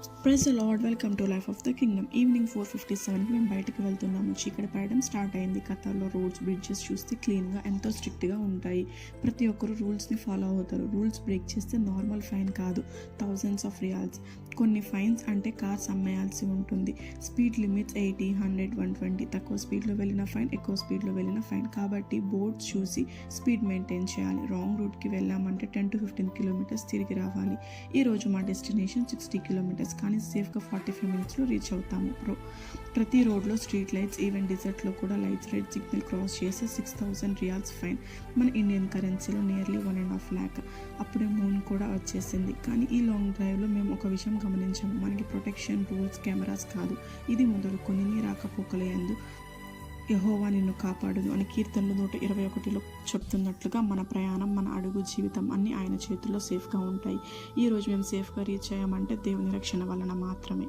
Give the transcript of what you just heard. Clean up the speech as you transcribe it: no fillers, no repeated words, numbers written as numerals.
Praise the lord, welcome to life of the kingdom. Evening 4:57కి మేము బయటకు వెళ్తున్నాము. చీకటి పడడం స్టార్ట్ అయింది. ఖతార్లో రోడ్స్, బ్రిడ్జెస్ చూస్తే క్లీన్గా, ఎంతో స్ట్రిక్ట్గా ఉంటాయి. ప్రతి ఒక్కరు రూల్స్ని ఫాలో అవుతారు. రూల్స్ బ్రేక్ చేస్తే నార్మల్ ఫైన్ కాదు, థౌజండ్స్ ఆఫ్ రియాల్స్. కొన్ని ఫైన్స్ అంటే కార్స్ అమ్మేయాల్సి ఉంటుంది. Speed limits 80, 100, 120. తక్కువ స్పీడ్లో వెళ్ళిన ఫైన్, ఎక్కువ స్పీడ్లో వెళ్ళిన ఫైన్. కాబట్టి బోర్డ్స్ చూసి స్పీడ్ మెయింటైన్ చేయాలి. రాంగ్ రూట్కి వెళ్ళామంటే 10 to 15 కిలోమీటర్స్ తిరిగి రావాలి. ఈరోజు మా డెస్టినేషన్ 60 కిలోమీటర్స్, కానీ సేఫ్గా 45 మినిట్స్లో రీచ్ అవుతాము. ప్రతి రోడ్లో స్ట్రీట్ లైట్స్, ఈవెన్ డిజర్ట్లో కూడా లైట్స్. రెడ్ సిగ్నల్ క్రాస్ చేస్తే 6,000 రియాల్స్ ఫైన్, మన ఇండియన్ కరెన్సీలో నియర్లీ 1.5 lakh. అప్పుడే మూన్ కూడా వచ్చేసింది. కానీ ఈ లాంగ్ డ్రైవ్లో మేము ఒక విషయం గమనించాము. మనకి ప్రొటెక్షన్, రూల్స్, కెమెరాస్ కాదు. ఇది మొదలుకొని నీ రాకపోకలయందు యెహోవా నిన్ను కాపాడును అని కీర్తనలు 121లో చెప్తున్నట్లుగా మన ప్రయాణం, మన అడుగు, జీవితం అన్నీ ఆయన చేతుల్లో సేఫ్గా ఉంటాయి. ఈరోజు మేము సేఫ్గా రీచ్ అయ్యామంటే దేవుని రక్షణ వలన మాత్రమే.